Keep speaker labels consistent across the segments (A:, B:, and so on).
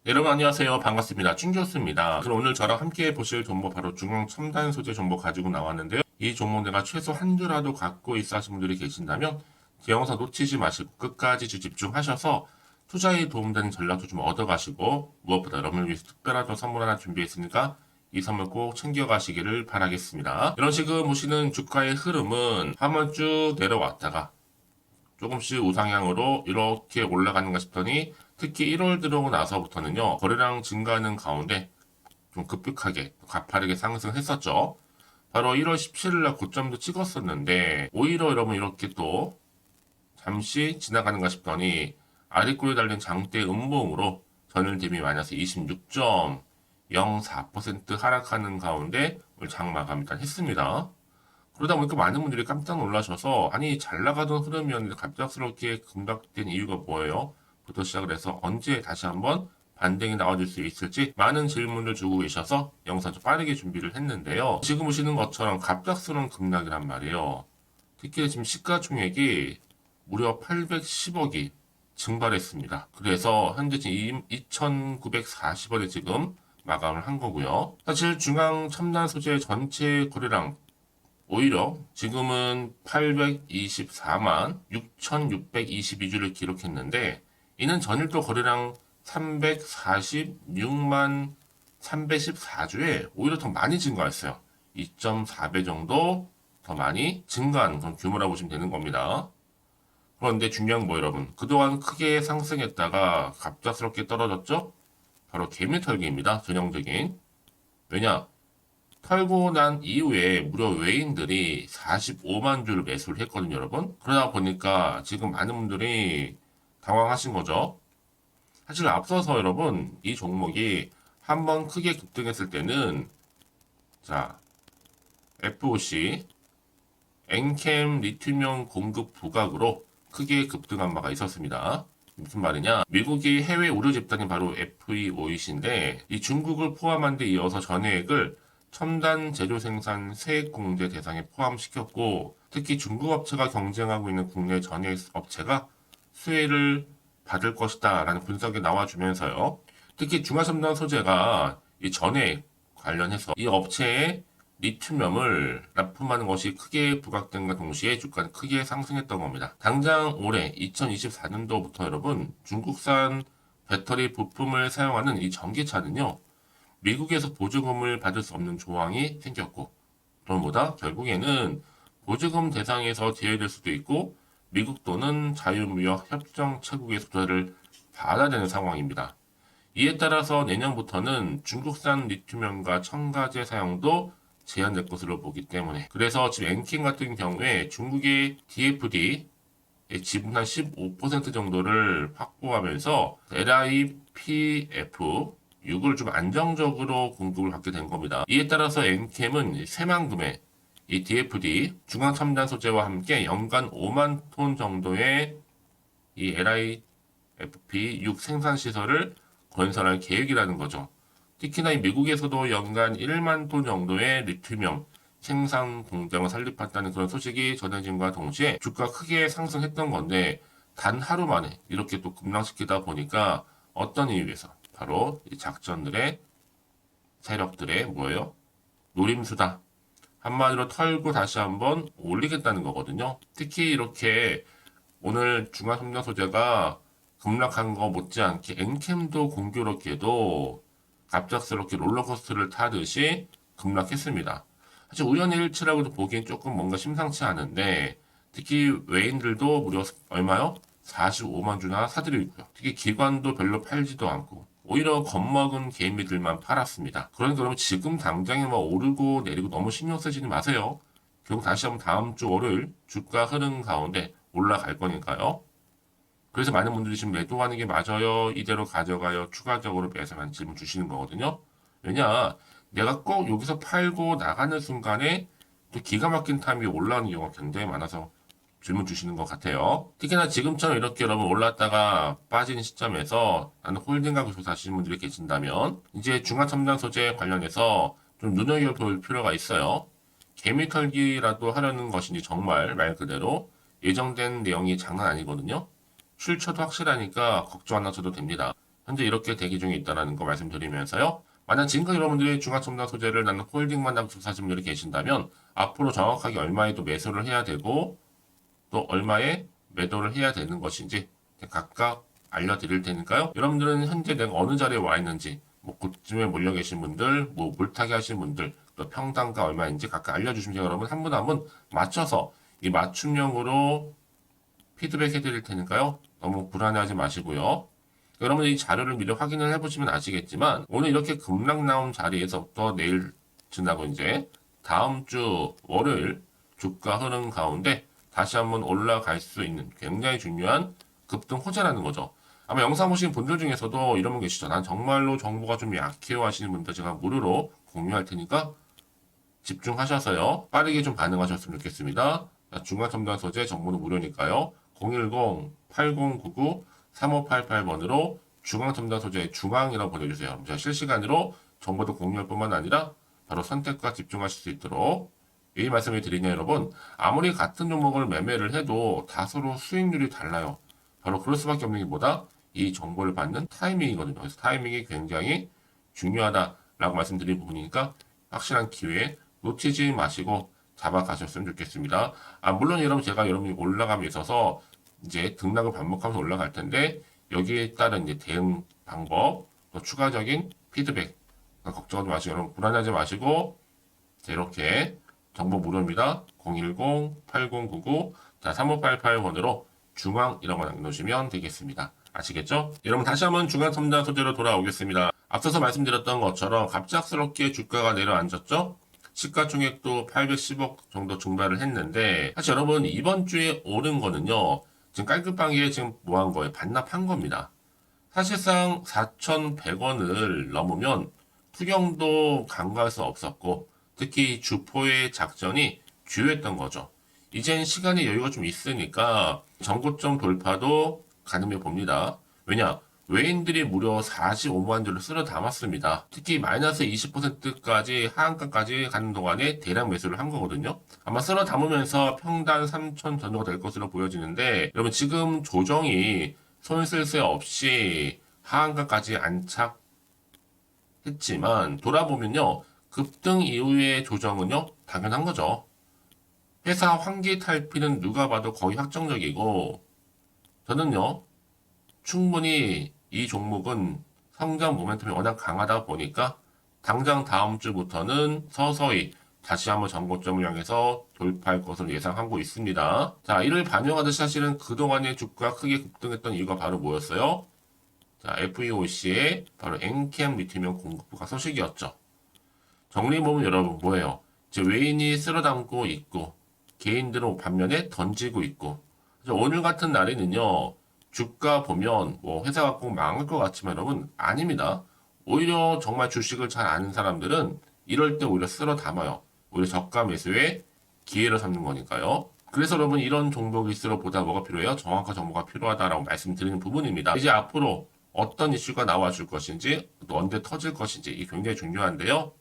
A: 여러분 안녕하세요. 반갑습니다. 춘교수입니다. 그럼 오늘 저랑 함께 보실 종목 바로 중앙 첨단 소재 종목 가지고 나왔는데요. 이 종목 내가 최소 한 주라도 갖고 있어 하시는 분들이 계신다면 제 영상 놓치지 마시고 끝까지 집중하셔서 투자에 도움되는 전략도 좀 얻어가시고 무엇보다 여러분을 위해서 특별한 선물 하나 준비했으니까 이 선물 꼭 챙겨가시기를 바라겠습니다. 이런 식으로 보시는 주가의 흐름은 한번 쭉 내려왔다가 조금씩 우상향으로 이렇게 올라가는가 싶더니 특히 1월 들어오고 나서부터는요, 거래량 증가하는 가운데 좀 급격하게 가파르게 상승했었죠. 바로 1월 17일 날 고점도 찍었었는데 오히려 여러분 이렇게 또 잠시 지나가는가 싶더니 아래꼬리에 달린 장대 음봉으로 전일 대비 마이너스 26.04% 하락하는 가운데 오늘 장 마감 일단 했습니다. 그러다 보니까 많은 분들이 깜짝 놀라셔서 아니 잘 나가던 흐름이었는데 갑작스럽게 급락된 이유가 뭐예요? 부터 시작을 해서 언제 다시 한번 반등이 나와줄 수 있을지 많은 질문을 주고 계셔서 영상 좀 빠르게 준비를 했는데요. 지금 보시는 것처럼 갑작스러운 급락이란 말이에요. 특히 지금 시가총액이 무려 810억이 증발했습니다. 그래서 현재 지금 2,940원에 지금 마감을 한 거고요. 사실 중앙 첨단 소재 전체 거래량 오히려 지금은 824만 6,622주를 기록했는데 이는 전일도 거래량 346만 314주에 오히려 더 많이 증가했어요. 2.4배 정도 더 많이 증가한 그런 규모라고 보시면 되는 겁니다. 그런데 중요한 거 뭐 여러분, 그동안 크게 상승했다가 갑작스럽게 떨어졌죠? 바로 개미털기입니다. 전형적인. 왜냐? 털고 난 이후에 무려 외인들이 45만 주를 매수를 했거든요, 여러분. 그러다 보니까 지금 많은 분들이 당황하신 거죠. 사실 앞서서 여러분, 이 종목이 한번 크게 급등했을 때는 자, FOC, 엔캠 리튬이온 공급 부각으로 크게 급등한 바가 있었습니다. 무슨 말이냐? 미국이 해외 우려 집단이 바로 FEOC인데 이 중국을 포함한 데 이어서 전해액을 첨단 제조 생산 세액 공제 대상에 포함시켰고 특히 중국 업체가 경쟁하고 있는 국내 전해액 업체가 수혜를 받을 것이다 라는 분석이 나와주면서요. 특히 중화첨단 소재가 이 전해액 관련해서 이 업체의 리튬염을 납품하는 것이 크게 부각된과 동시에 주가는 크게 상승했던 겁니다. 당장 올해 2024년도부터 여러분 중국산 배터리 부품을 사용하는 이 전기차는요. 미국에서 보조금을 받을 수 없는 조항이 생겼고 그런 보다 결국에는 보조금 대상에서 제외될 수도 있고 미국 또는 자유무역 협정 체국에서 조사를 받아야 되는 상황입니다. 이에 따라서 내년부터는 중국산 리튬연과 첨가제 사용도 제한될 것으로 보기 때문에 그래서 지금 엔킨 같은 경우에 중국의 DFD 지분 한 15% 정도를 확보하면서 LIPF 6을 좀 안정적으로 공급을 받게 된 겁니다. 이에 따라서 엔캠은 새만금의 이 DFD 중앙첨단 소재와 함께 연간 5만 톤 정도의 이 LIFP 6 생산 시설을 건설할 계획이라는 거죠. 특히나 이 미국에서도 연간 1만 톤 정도의 리튬이온 생산 공장을 설립했다는 그런 소식이 전해짐과 동시에 주가 크게 상승했던 건데 단 하루 만에 이렇게 또 급락시키다 보니까 어떤 이유에서 바로 이 작전들의 세력들의 뭐예요? 노림수다. 한마디로 털고 다시 한번 올리겠다는 거거든요. 특히 이렇게 오늘 중화섬유 소재가 급락한 거 못지않게 엔캠도 공교롭게도 갑작스럽게 롤러코스터를 타듯이 급락했습니다. 사실 우연의 일치라고도 보기엔 조금 뭔가 심상치 않은데 특히 외인들도 무려 얼마요? 45만 주나 사들이고요. 특히 기관도 별로 팔지도 않고 오히려 겁먹은 개미들만 팔았습니다. 그러니까 그러면 지금 당장에 뭐 오르고 내리고 너무 신경 쓰지는 마세요. 결국 다시 한번 다음 주 월요일 주가 흐름 가운데 올라갈 거니까요. 그래서 많은 분들이 지금 매도하는 게 맞아요? 이대로 가져가요? 추가적으로 매수하는 질문 주시는 거거든요. 왜냐, 내가 꼭 여기서 팔고 나가는 순간에 또 기가 막힌 타임이 올라오는 경우가 굉장히 많아서 질문 주시는 것 같아요. 특히나 지금처럼 이렇게 여러분 올랐다가 빠진 시점에서 나는 홀딩하고 조사하시는 분들이 계신다면 이제 중화첨단 소재 관련해서 좀 눈여겨볼 필요가 있어요. 개미털기라도 하려는 것인지 정말 말 그대로 예정된 내용이 장난 아니거든요. 출처도 확실하니까 걱정 안 하셔도 됩니다. 현재 이렇게 대기 중에 있다는 거 말씀드리면서요. 만약 지금까지 여러분들이 중앙첨단 소재를 나는 홀딩만 하고 사신 분들이 계신다면 앞으로 정확하게 얼마에 또 매수를 해야 되고 또 얼마에 매도를 해야 되는 것인지 각각 알려드릴 테니까요. 여러분들은 현재 내가 어느 자리에 와 있는지 뭐 그쯤에 몰려 계신 분들, 뭐 물타기 하신 분들, 또 평단가 얼마인지 각각 알려주시면 여러분 한 분 한 분 맞춰서 이 맞춤형으로 피드백 해드릴 테니까요. 너무 불안해하지 마시고요. 여러분 이 자료를 미리 확인을 해보시면 아시겠지만 오늘 이렇게 급락 나온 자리에서부터 내일 지나고 이제 다음 주 월요일 주가 흐름 가운데 다시 한번 올라갈 수 있는 굉장히 중요한 급등 호재라는 거죠. 아마 영상 보신 분들 중에서도 이런 분 계시죠. 난 정말로 정보가 좀 약해요 하시는 분들 제가 무료로 공유할 테니까 집중하셔서요. 빠르게 좀 반응하셨으면 좋겠습니다. 중간첨단 소재 정보는 무료니까요. 010-8099-3588번으로 중앙첨단 소재 중앙이라고 보내주세요. 제가 실시간으로 정보도 공유할 뿐만 아니라 바로 선택과 집중하실 수 있도록 이 말씀을 드리냐 여러분. 아무리 같은 종목을 매매를 해도 다소로 수익률이 달라요. 바로 그럴 수밖에 없는 게 뭐다? 이 정보를 받는 타이밍이거든요. 그래서 타이밍이 굉장히 중요하다라고 말씀드린 부분이니까 확실한 기회에 놓치지 마시고 잡아가셨으면 좋겠습니다. 물론 여러분 제가 여러분이 올라감에 있어서 이제 등락을 반복하면서 올라갈 텐데 여기에 따른 이제 대응 방법 또 추가적인 피드백 걱정하지 마시고 여러분 불안하지 마시고 이렇게 정보 무료입니다. 010-8099 3588번으로 중앙이라고 남겨놓으시면 되겠습니다. 아시겠죠? 여러분 다시 한번 중앙첨단 소재로 돌아오겠습니다. 앞서서 말씀드렸던 것처럼 갑작스럽게 주가가 내려앉았죠? 시가총액도 810억 정도 증발을 했는데 사실 여러분 이번 주에 오른 거는요. 지금 깔끔하게 지금 뭐 한 거예요? 반납한 겁니다. 사실상 4,100원을 넘으면 투경도 간과할 수 없었고 특히 주포의 작전이 주요했던 거죠. 이젠 시간의 여유가 좀 있으니까 전고점 돌파도 가능해 봅니다. 왜냐? 외인들이 무려 45만 주를 쓸어 담았습니다. 특히 마이너스 20%까지 하한가까지 가는 동안에 대량 매수를 한 거거든요. 아마 쓸어 담으면서 평단 3,000 전후가 될 것으로 보여지는데 여러분 지금 조정이 손 쓸 새 없이 하한가까지 안착했지만 돌아보면요. 급등 이후의 조정은요. 당연한 거죠. 회사 환기 탈피는 누가 봐도 거의 확정적이고 저는요. 충분히 이 종목은 성장 모멘텀이 워낙 강하다 보니까 당장 다음 주부터는 서서히 다시 한번 전고점을 향해서 돌파할 것으로 예상하고 있습니다. 자, 이를 반영하듯이 사실은 그동안의 주가 크게 급등했던 이유가 바로 뭐였어요? 자, FEOC의 바로 엔캠 리튬이온 공급부가 소식이었죠. 정리해보면 여러분 뭐예요? 이제 외인이 쓸어 담고 있고 개인들은 반면에 던지고 있고 오늘 같은 날에는요. 주가 보면 뭐 회사가 꼭 망할 것 같지만 여러분 아닙니다. 오히려 정말 주식을 잘 아는 사람들은 이럴 때 오히려 쓸어 담아요. 오히려 저가 매수에 기회를 삼는 거니까요. 그래서 여러분 이런 종목일수록 보다 뭐가 필요해요? 정확한 정보가 필요하다라고 말씀드리는 부분입니다. 이제 앞으로 어떤 이슈가 나와줄 것인지 또 언제 터질 것인지 이게 굉장히 중요한데요.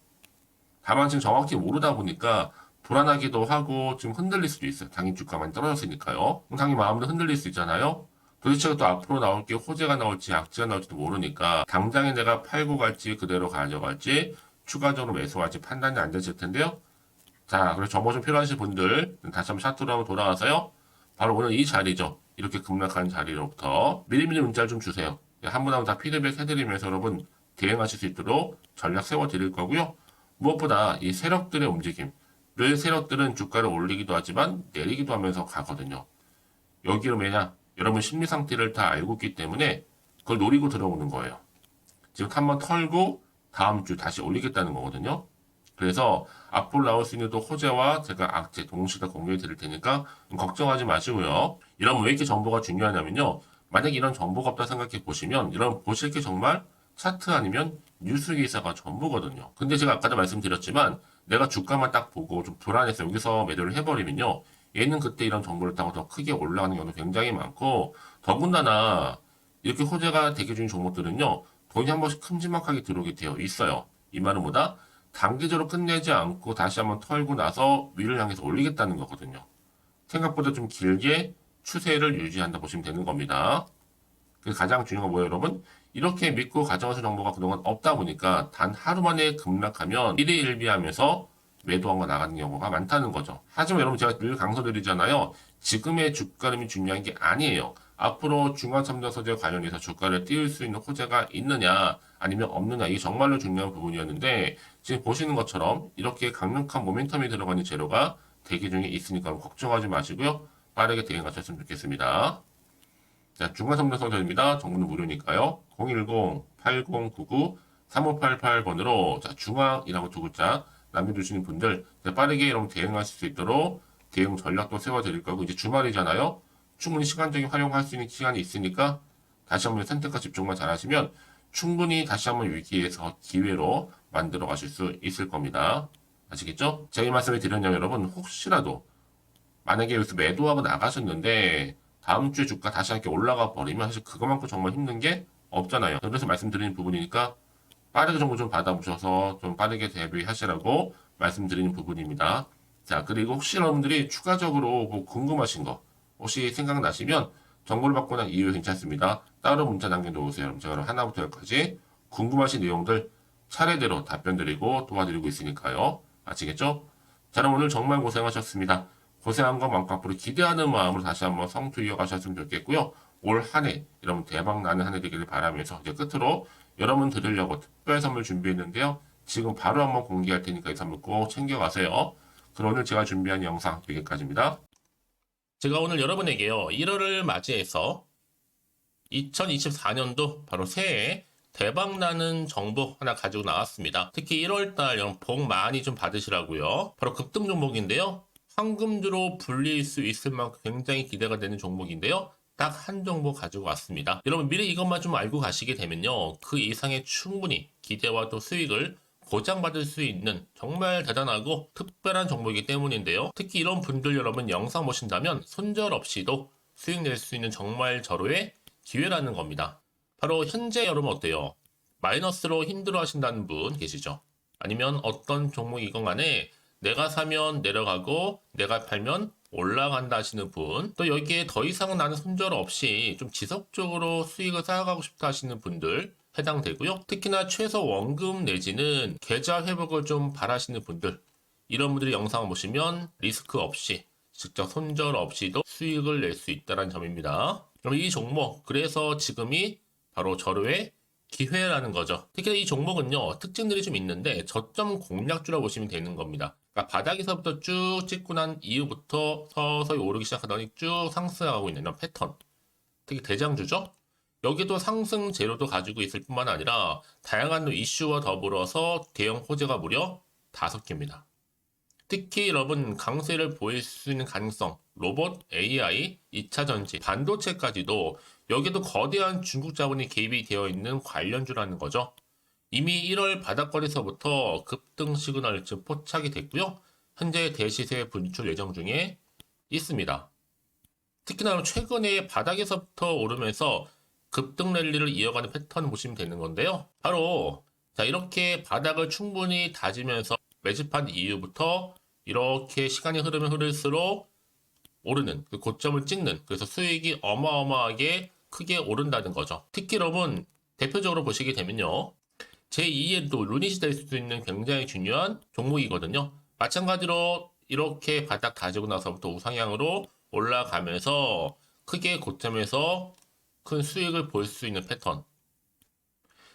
A: 다만 지금 정확히 모르다 보니까 불안하기도 하고 지금 흔들릴 수도 있어요. 당일 주가 많이 떨어졌으니까요. 당연히 마음도 흔들릴 수 있잖아요. 도대체 또 앞으로 나올 게 호재가 나올지 악재가 나올지도 모르니까 당장에 내가 팔고 갈지 그대로 가져갈지 추가적으로 매수할지 판단이 안 되실 텐데요. 자, 그래서 정보 좀 필요하신 분들 다시 한번 차트로 한번 돌아가서요. 바로 오늘 이 자리죠. 이렇게 급락한 자리로부터 미리미리 문자를 좀 주세요. 한 분 한 분 다 피드백 해드리면서 여러분 대응하실 수 있도록 전략 세워드릴 거고요. 무엇보다 이 세력들의 움직임 늘 세력들은 주가를 올리기도 하지만 내리기도 하면서 가거든요. 여기로 왜냐? 여러분 심리 상태를 다 알고 있기 때문에 그걸 노리고 들어오는 거예요. 지금 한번 털고 다음 주 다시 올리겠다는 거거든요. 그래서 앞으로 나올 수 있는 또 호재와 제가 악재 동시에 다 공유해 드릴 테니까 걱정하지 마시고요. 이러면 왜 이렇게 정보가 중요하냐면요. 만약에 이런 정보가 없다 생각해 보시면 이런 보실 게 정말 차트 아니면 뉴스 기사가 전부거든요. 근데 제가 아까도 말씀드렸지만 내가 주가만 딱 보고 좀 불안해서 여기서 매도를 해버리면요. 얘는 그때 이런 정보를 타고 더 크게 올라가는 경우도 굉장히 많고 더군다나 이렇게 호재가 대기 중인 종목들은요. 돈이 한 번씩 큼지막하게 들어오게 되어 있어요. 이 말은 뭐다? 단기적으로 끝내지 않고 다시 한번 털고 나서 위를 향해서 올리겠다는 거거든요. 생각보다 좀 길게 추세를 유지한다 보시면 되는 겁니다. 그래서 가장 중요한 건 뭐예요, 여러분? 이렇게 믿고 가져가신 정보가 그동안 없다 보니까 단 하루 만에 급락하면 1위 1비하면서 매도한 거 나가는 경우가 많다는 거죠. 하지만 여러분 제가 늘 강조드리잖아요. 지금의 주가 흐름이 중요한 게 아니에요. 앞으로 중화첨단 소재 관련해서 주가를 띄울 수 있는 호재가 있느냐 아니면 없느냐 이게 정말로 중요한 부분이었는데 지금 보시는 것처럼 이렇게 강력한 모멘텀이 들어가는 재료가 대기 중에 있으니까 걱정하지 마시고요. 빠르게 대응하셨으면 좋겠습니다. 자, 중화첨단 소재입니다. 정보는 무료니까요. 010-8099-3588번으로 자, 중앙이라고 두 글자 남겨주시는 분들 빠르게 여러분 대응하실 수 있도록 대응 전략도 세워드릴 거고 이제 주말이잖아요. 충분히 시간적인 활용할 수 있는 시간이 있으니까 다시 한번 선택과 집중만 잘하시면 충분히 다시 한번 위기에서 기회로 만들어 가실 수 있을 겁니다. 아시겠죠? 제가 이 말씀을 드렸냐면 여러분 혹시라도 만약에 여기서 매도하고 나가셨는데 다음 주에 주가 다시 함께 올라가 버리면 사실 그것만큼 정말 힘든 게 없잖아요. 그래서 말씀드리는 부분이니까 빠르게 정보 좀 받아보셔서 좀 빠르게 대비하시라고 말씀드리는 부분입니다. 자, 그리고 혹시 여러분들이 추가적으로 뭐 궁금하신 거 혹시 생각나시면 정보를 받고 난 이후에 괜찮습니다. 따로 문자 남겨놓으세요. 그럼 제가 하나부터 열까지 궁금하신 내용들 차례대로 답변 드리고 도와드리고 있으니까요. 아시겠죠? 자, 그럼 오늘 정말 고생하셨습니다. 고생한 것만큼 앞으로 기대하는 마음으로 다시 한번 성투 이어가셨으면 좋겠고요. 올 한 해 여러분 대박 나는 한 해 되기를 바라면서 이제 끝으로 여러분 드리려고 특별 선물 준비했는데요. 지금 바로 한번 공개할 테니까 이 선물 꼭 챙겨가세요. 그럼 오늘 제가 준비한 영상 여기까지입니다. 제가 오늘 여러분에게요. 1월을 맞이해서 2024년도 바로 새해 대박나는 정보 하나 가지고 나왔습니다. 특히 1월달 여러분 복 많이 좀 받으시라고요. 바로 급등 종목인데요. 황금주로 불릴 수 있을 만큼 굉장히 기대가 되는 종목인데요. 딱 한 종목 가지고 왔습니다. 여러분 미리 이것만 좀 알고 가시게 되면요. 그 이상의 충분히 기대와 또 수익을 보장받을 수 있는 정말 대단하고 특별한 종목이기 때문인데요. 특히 이런 분들 여러분 영상 보신다면 손절 없이도 수익 낼 수 있는 정말 절호의 기회라는 겁니다. 바로 현재 여러분 어때요? 마이너스로 힘들어 하신다는 분 계시죠? 아니면 어떤 종목이건 간에 내가 사면 내려가고 내가 팔면 올라간다 하시는 분, 또 여기에 더 이상 나는 손절 없이 좀 지속적으로 수익을 쌓아가고 싶다 하시는 분들 해당되고요. 특히나 최소 원금 내지는 계좌 회복을 좀 바라시는 분들, 이런 분들이 영상을 보시면 리스크 없이 직접 손절 없이도 수익을 낼 수 있다는 점입니다. 그럼 이 종목, 그래서 지금이 바로 절호의 기회라는 거죠. 특히 이 종목은요, 특징들이 좀 있는데 저점 공략주라고 보시면 되는 겁니다. 그러니까 바닥에서부터 쭉 찍고 난 이후부터 서서히 오르기 시작하더니 쭉 상승하고 있는 이런 패턴. 특히 대장주죠. 여기도 상승 재료도 가지고 있을 뿐만 아니라 다양한 이슈와 더불어서 대형 호재가 무려 5개입니다. 특히 여러분 강세를 보일 수 있는 가능성, 로봇, AI, 2차 전지, 반도체까지도 여기도 거대한 중국 자본이 개입이 되어 있는 관련주라는 거죠. 이미 1월 바닥거리서부터 급등 시그널 즉 포착이 됐고요. 현재 대시세 분출 예정 중에 있습니다. 특히나 최근에 바닥에서부터 오르면서 급등 랠리를 이어가는 패턴을 보시면 되는 건데요. 바로 자 이렇게 바닥을 충분히 다지면서 매집한 이후부터 이렇게 시간이 흐르면 흐를수록 오르는 그 고점을 찍는 그래서 수익이 어마어마하게 크게 오른다는 거죠. 특히 여러분 대표적으로 보시게 되면요. 제2의 또 루닛이 될 수 있는 굉장히 중요한 종목이거든요. 마찬가지로 이렇게 바닥 다지고 나서부터 우상향으로 올라가면서 크게 고점에서 큰 수익을 볼 수 있는 패턴.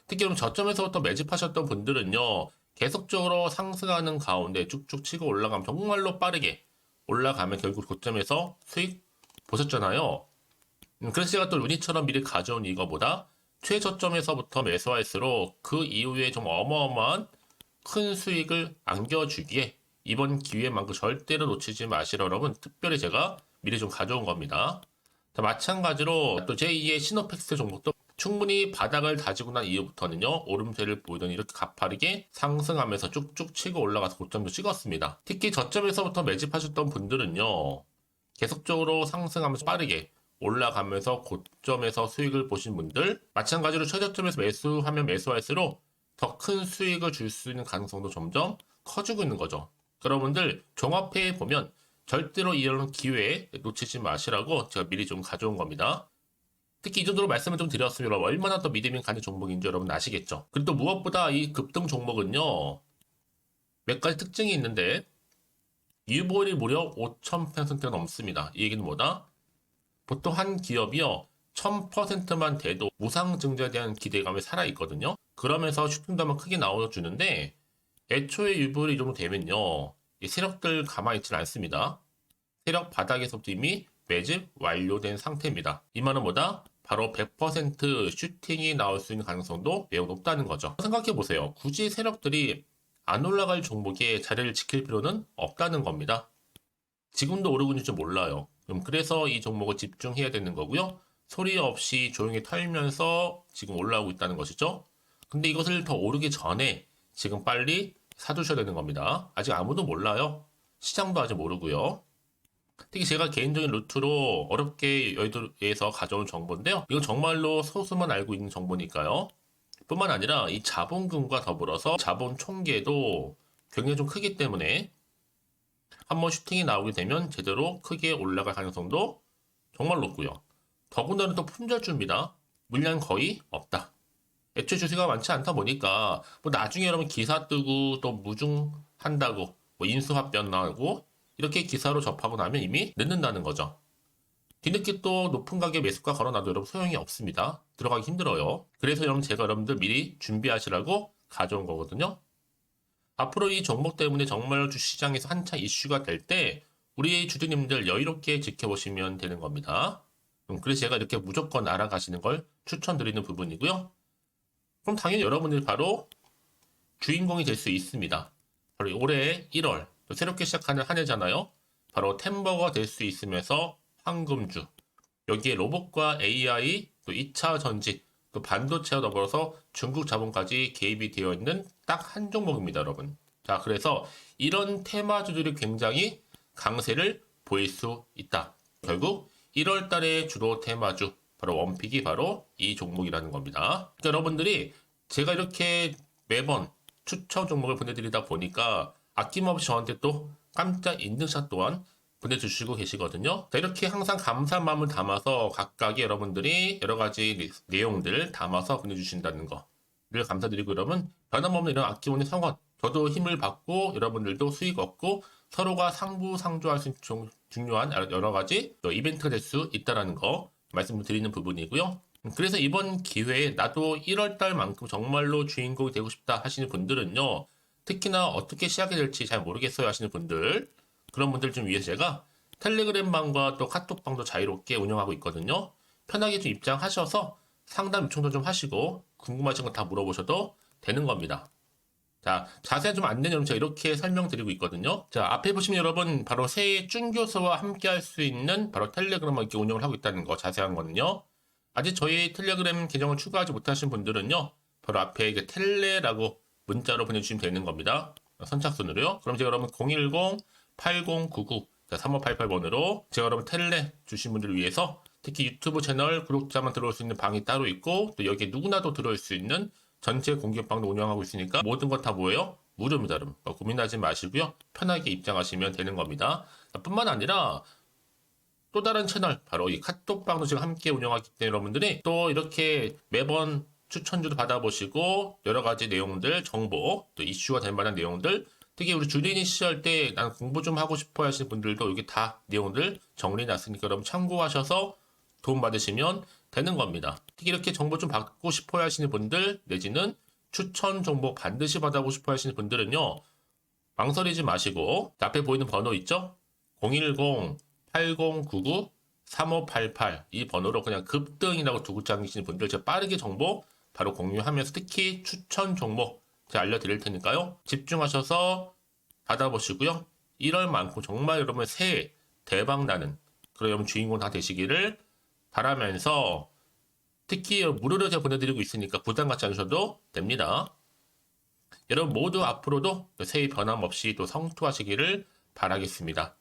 A: 특히 그럼 저점에서부터 매집하셨던 분들은요. 계속적으로 상승하는 가운데 쭉쭉 치고 올라가면 정말로 빠르게 올라가면 결국 고점에서 수익 보셨잖아요. 그래서 제가 또 루닛처럼 미리 가져온 이거보다 최저점에서부터 매수할수록 그 이후에 좀 어마어마한 큰 수익을 안겨주기에 이번 기회만큼 절대로 놓치지 마시라 여러분 특별히 제가 미리 좀 가져온 겁니다. 자, 마찬가지로 또 제2의 시노펙스 종목도 충분히 바닥을 다지고 난 이후부터는요 오름세를 보이더니 이렇게 가파르게 상승하면서 쭉쭉 치고 올라가서 고점도 찍었습니다. 특히 저점에서부터 매집하셨던 분들은요 계속적으로 상승하면서 빠르게 올라가면서 고점에서 수익을 보신 분들 마찬가지로 최저점에서 매수하면 매수할수록 더 큰 수익을 줄 수 있는 가능성도 점점 커지고 있는 거죠. 여러분들 종합해 보면 절대로 이런 기회에 놓치지 마시라고 제가 미리 좀 가져온 겁니다. 특히 이 정도로 말씀을 좀 드렸으면 여러분 얼마나 더 믿음이 가는 종목인지 여러분 아시겠죠? 그리고 또 무엇보다 이 급등 종목은요. 몇 가지 특징이 있는데 유보율이 무려 5,000%가 넘습니다. 이 얘기는 뭐다? 보통 한 기업이요. 1000%만 돼도 무상증자에 대한 기대감이 살아있거든요. 그러면서 슈팅도 한번 크게 나와주는데 애초에 유보율이 이 정도 되면요. 이 세력들 가만히 있지는 않습니다. 세력 바닥에서부터 이미 매집 완료된 상태입니다. 이 말은 뭐다? 바로 100% 슈팅이 나올 수 있는 가능성도 매우 높다는 거죠. 생각해보세요. 굳이 세력들이 안 올라갈 종목에 자리를 지킬 필요는 없다는 겁니다. 지금도 오르고 있는지 몰라요. 그래서 이 종목을 집중해야 되는 거고요. 소리 없이 조용히 털면서 지금 올라오고 있다는 것이죠. 근데 이것을 더 오르기 전에 지금 빨리 사두셔야 되는 겁니다. 아직 아무도 몰라요. 시장도 아직 모르고요. 특히 제가 개인적인 루트로 어렵게 여의도에서 가져온 정보인데요. 이건 정말로 소수만 알고 있는 정보니까요. 뿐만 아니라 이 자본금과 더불어서 자본 총계도 굉장히 좀 크기 때문에 한번 슈팅이 나오게 되면 제대로 크게 올라갈 가능성도 정말 높고요. 더군다나 또 품절주입니다. 물량 거의 없다. 애초에 주식가 많지 않다 보니까 뭐 나중에 여러분 기사 뜨고 또 무중한다고 뭐 인수합병 나오고 이렇게 기사로 접하고 나면 이미 늦는다는 거죠. 뒤늦게 또 높은 가격에 매수가 걸어놔도 여러분 소용이 없습니다. 들어가기 힘들어요. 그래서 여러분 제가 여러분들 미리 준비하시라고 가져온 거거든요. 앞으로 이 종목 때문에 정말 주시장에서 한차 이슈가 될 때 우리 주주님들 여유롭게 지켜보시면 되는 겁니다. 그래서 제가 이렇게 무조건 알아가시는 걸 추천드리는 부분이고요. 그럼 당연히 여러분들이 바로 주인공이 될 수 있습니다. 바로 올해 1월 또 새롭게 시작하는 한 해잖아요. 바로 템버가 될 수 있으면서 황금주, 여기에 로봇과 AI, 또 2차 전지, 또 반도체와 더불어서 중국 자본까지 개입이 되어 있는 딱 한 종목입니다, 여러분. 자, 그래서 이런 테마주들이 굉장히 강세를 보일 수 있다. 결국 1월 달에 주로 테마주, 바로 원픽이 바로 이 종목이라는 겁니다. 그러니까 여러분들이 제가 이렇게 매번 추천 종목을 보내드리다 보니까 아낌없이 저한테 또 깜짝 인증샷 또한 보내주시고 계시거든요. 자, 이렇게 항상 감사한 마음을 담아서 각각의 여러분들이 여러 가지 내용들 담아서 보내주신다는 거를 감사드리고 여러분 변함없는 이런 아낌없는 성원 저도 힘을 받고 여러분들도 수익 얻고 서로가 상부상조할 수 있는 중요한 여러 가지 이벤트가 될 수 있다는 거 말씀드리는 부분이고요. 그래서 이번 기회에 나도 1월달만큼 정말로 주인공이 되고 싶다 하시는 분들은요. 특히나 어떻게 시작이 될지 잘 모르겠어요 하시는 분들 그런 분들 좀 위해서 제가 텔레그램방과 또 카톡방도 자유롭게 운영하고 있거든요. 편하게 좀 입장하셔서 상담 요청도 좀 하시고 궁금하신 거 다 물어보셔도 되는 겁니다. 자, 자세한 좀 안내 내용 제가 이렇게 설명드리고 있거든요. 자, 앞에 보시면 여러분 바로 새해 쭌교수와 함께 할 수 있는 바로 텔레그램을 이렇게 운영을 하고 있다는 거 자세한 거는요. 아직 저희 텔레그램 계정을 추가하지 못하신 분들은요. 바로 앞에 이게 텔레라고 문자로 보내주시면 되는 겁니다. 선착순으로요. 그럼 제가 여러분 010-8099-3588번으로 제가 여러분 텔레 주신 분들을 위해서 특히 유튜브 채널 구독자만 들어올 수 있는 방이 따로 있고 또 여기에 누구나도 들어올 수 있는 전체 공개방도 운영하고 있으니까 모든 것 다 뭐예요? 무료입니다, 여러분. 고민하지 마시고요. 편하게 입장하시면 되는 겁니다. 뿐만 아니라 또 다른 채널, 바로 이 카톡방도 지금 함께 운영하기 때문에 여러분들이 또 이렇게 매번 추천주도 받아보시고 여러 가지 내용들, 정보, 또 이슈가 될 만한 내용들 특히 우리 주린이 시절 때 난 공부 좀 하고 싶어 하시는 분들도 여기 다 내용들 정리해놨으니까 여러분 참고하셔서 도움 받으시면 되는 겁니다. 특히 이렇게 정보 좀 받고 싶어 하시는 분들 내지는 추천 정보 반드시 받아보고 싶어 하시는 분들은요. 망설이지 마시고 앞에 보이는 번호 있죠? 010-8099-3588 이 번호로 그냥 급등이라고 두고 다니시는 분들 제가 빠르게 정보 바로 공유하면서 특히 추천 종목 제가 알려드릴 테니까요. 집중하셔서 받아보시고요. 1월만큼 정말 여러분의 새해 대박나는 그런 여러분 주인공 다 되시기를 바라면서 특히 무료로 제가 보내드리고 있으니까 부담 갖지 않으셔도 됩니다. 여러분 모두 앞으로도 새해 변함없이 또 성투하시기를 바라겠습니다.